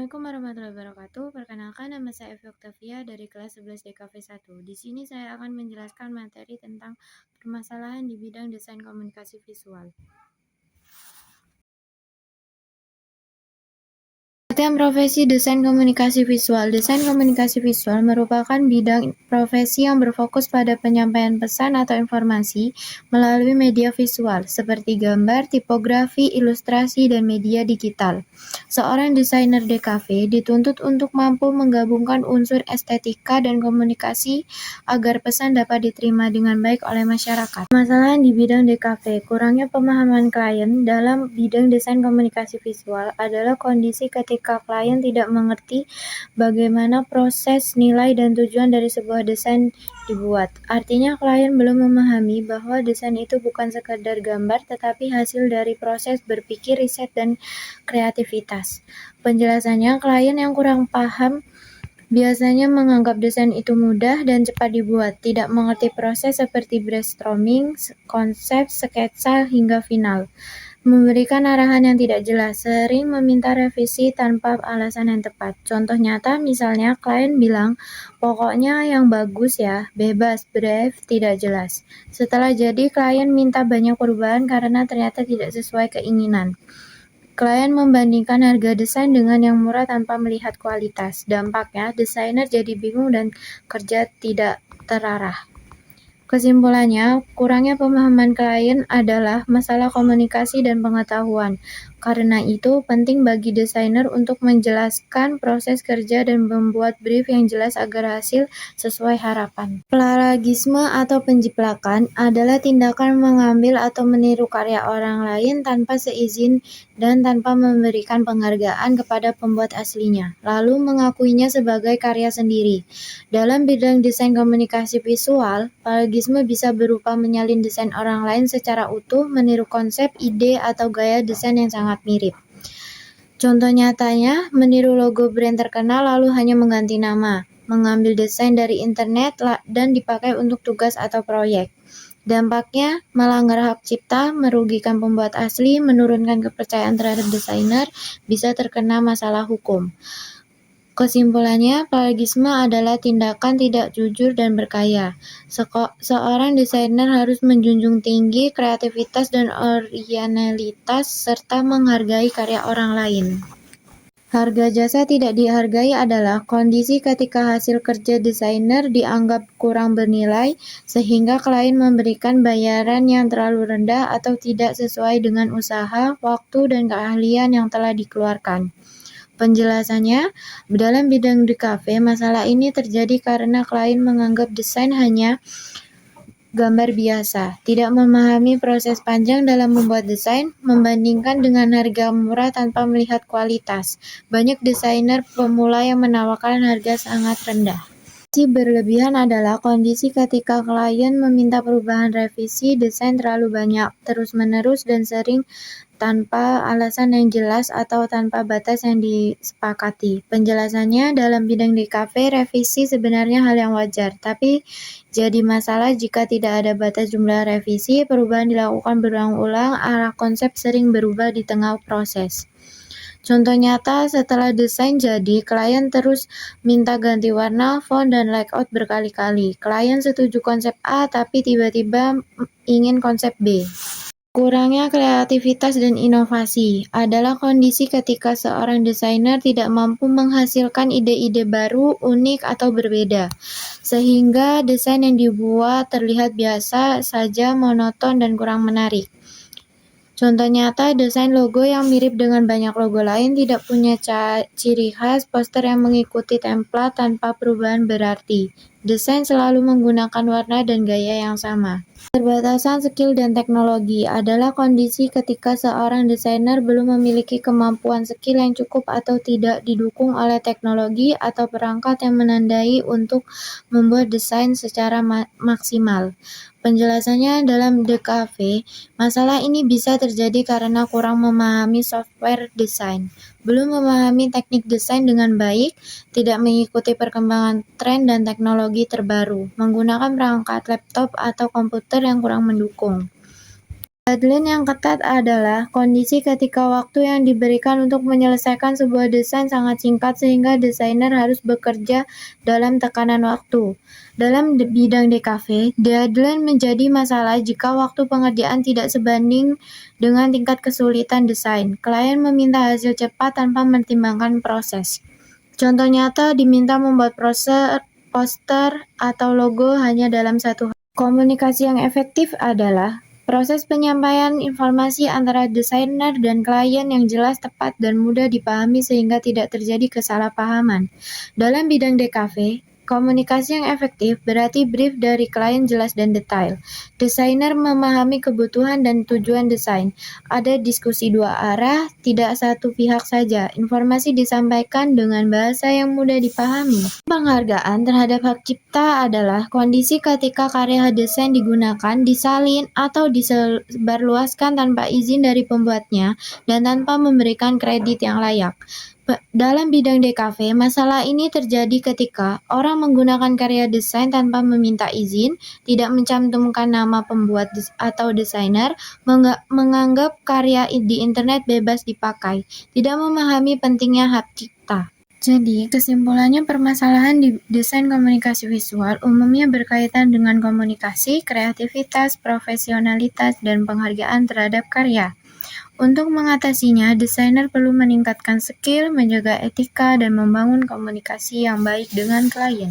Assalamualaikum warahmatullahi wabarakatuh. Perkenalkan, nama saya Evi Oktavia dari kelas 11 DKV 1. Di sini saya akan menjelaskan materi tentang permasalahan di bidang desain komunikasi visual. Pengertian profesi desain komunikasi visual. Desain komunikasi visual merupakan bidang profesi yang berfokus pada penyampaian pesan atau informasi melalui media visual seperti gambar, tipografi, ilustrasi, dan media digital. Seorang desainer DKV dituntut untuk mampu menggabungkan unsur estetika dan komunikasi agar pesan dapat diterima dengan baik oleh masyarakat. Masalah di bidang DKV, kurangnya pemahaman klien dalam bidang desain komunikasi visual adalah kondisi ketika klien tidak mengerti bagaimana proses, nilai, dan tujuan dari sebuah desain dibuat. Artinya klien belum memahami bahwa desain itu bukan sekadar gambar, tetapi hasil dari proses berpikir, riset, dan kreativitas. Penjelasannya, klien yang kurang paham biasanya menganggap desain itu mudah dan cepat dibuat, tidak mengerti proses seperti brainstorming, konsep, sketsa, hingga final. Memberikan arahan yang tidak jelas, sering meminta revisi tanpa alasan yang tepat. Contoh nyata misalnya klien bilang, pokoknya yang bagus ya, bebas, brief, tidak jelas. Setelah jadi, klien minta banyak perubahan karena ternyata tidak sesuai keinginan. Klien membandingkan harga desain dengan yang murah tanpa melihat kualitas. Dampaknya, desainer jadi bingung dan kerja tidak terarah. Kesimpulannya, kurangnya pemahaman klien adalah masalah komunikasi dan pengetahuan. Karena itu, penting bagi desainer untuk menjelaskan proses kerja dan membuat brief yang jelas agar hasil sesuai harapan. Plagiarisme atau penjiplakan adalah tindakan mengambil atau meniru karya orang lain tanpa seizin dan tanpa memberikan penghargaan kepada pembuat aslinya, lalu mengakuinya sebagai karya sendiri. Dalam bidang desain komunikasi visual, plagiarisme bisa berupa menyalin desain orang lain secara utuh, meniru konsep, ide, atau gaya desain yang sangat mirip. Contoh nyatanya, meniru logo brand terkenal lalu hanya mengganti nama, mengambil desain dari internet dan dipakai untuk tugas atau proyek. Dampaknya, melanggar hak cipta, merugikan pembuat asli, menurunkan kepercayaan terhadap desainer, bisa terkena masalah hukum. Kesimpulannya, plagiarisme adalah tindakan tidak jujur dan berkaya. Seorang desainer harus menjunjung tinggi kreativitas dan originalitas serta menghargai karya orang lain. Harga jasa tidak dihargai adalah kondisi ketika hasil kerja desainer dianggap kurang bernilai, sehingga klien memberikan bayaran yang terlalu rendah atau tidak sesuai dengan usaha, waktu, dan keahlian yang telah dikeluarkan. Penjelasannya, dalam bidang DKV, masalah ini terjadi karena klien menganggap desain hanya gambar biasa, tidak memahami proses panjang dalam membuat desain, membandingkan dengan harga murah tanpa melihat kualitas. Banyak desainer pemula yang menawarkan harga sangat rendah. Kondisi berlebihan adalah kondisi ketika klien meminta perubahan revisi desain terlalu banyak, terus-menerus, dan sering tanpa alasan yang jelas atau tanpa batas yang disepakati. Penjelasannya, dalam bidang DKV, revisi sebenarnya hal yang wajar, tapi jadi masalah jika tidak ada batas jumlah revisi, perubahan dilakukan berulang-ulang, arah konsep sering berubah di tengah proses. Contoh nyata, setelah desain jadi, klien terus minta ganti warna, font, dan layout berkali-kali. Klien setuju konsep A, tapi tiba-tiba ingin konsep B. Kurangnya kreativitas dan inovasi adalah kondisi ketika seorang desainer tidak mampu menghasilkan ide-ide baru, unik, atau berbeda, sehingga desain yang dibuat terlihat biasa saja, monoton, dan kurang menarik. Contoh nyata, desain logo yang mirip dengan banyak logo lain, tidak punya ciri khas, poster yang mengikuti template tanpa perubahan berarti. Desain selalu menggunakan warna dan gaya yang sama. Keterbatasan skill dan teknologi adalah kondisi ketika seorang desainer belum memiliki kemampuan skill yang cukup atau tidak didukung oleh teknologi atau perangkat yang menandai untuk membuat desain secara maksimal. Penjelasannya dalam DKV, masalah ini bisa terjadi karena kurang memahami software desain, belum memahami teknik desain dengan baik, tidak mengikuti perkembangan tren dan teknologi terbaru, menggunakan perangkat laptop atau komputer yang kurang mendukung. Deadline yang ketat adalah kondisi ketika waktu yang diberikan untuk menyelesaikan sebuah desain sangat singkat sehingga desainer harus bekerja dalam tekanan waktu. Dalam bidang DKV, deadline menjadi masalah jika waktu pengerjaan tidak sebanding dengan tingkat kesulitan desain. Klien meminta hasil cepat tanpa mempertimbangkan proses. Contoh nyata diminta membuat poster atau logo hanya dalam satu hari. Komunikasi yang efektif adalah proses penyampaian informasi antara desainer dan klien yang jelas, tepat, dan mudah dipahami sehingga tidak terjadi kesalahpahaman. Dalam bidang DKV, komunikasi yang efektif berarti brief dari klien jelas dan detail. Desainer memahami kebutuhan dan tujuan desain. Ada diskusi dua arah, tidak satu pihak saja. Informasi disampaikan dengan bahasa yang mudah dipahami. Penghargaan terhadap hak cipta adalah kondisi ketika karya desain digunakan, disalin, atau disebarluaskan tanpa izin dari pembuatnya dan tanpa memberikan kredit yang layak. Dalam bidang DKV, masalah ini terjadi ketika orang menggunakan karya desain tanpa meminta izin, tidak mencantumkan nama pembuat atau desainer, menganggap karya di internet bebas dipakai, tidak memahami pentingnya hak cipta. Jadi, kesimpulannya permasalahan di desain komunikasi visual umumnya berkaitan dengan komunikasi, kreativitas, profesionalitas, dan penghargaan terhadap karya. Untuk mengatasinya, desainer perlu meningkatkan skill, menjaga etika, dan membangun komunikasi yang baik dengan klien.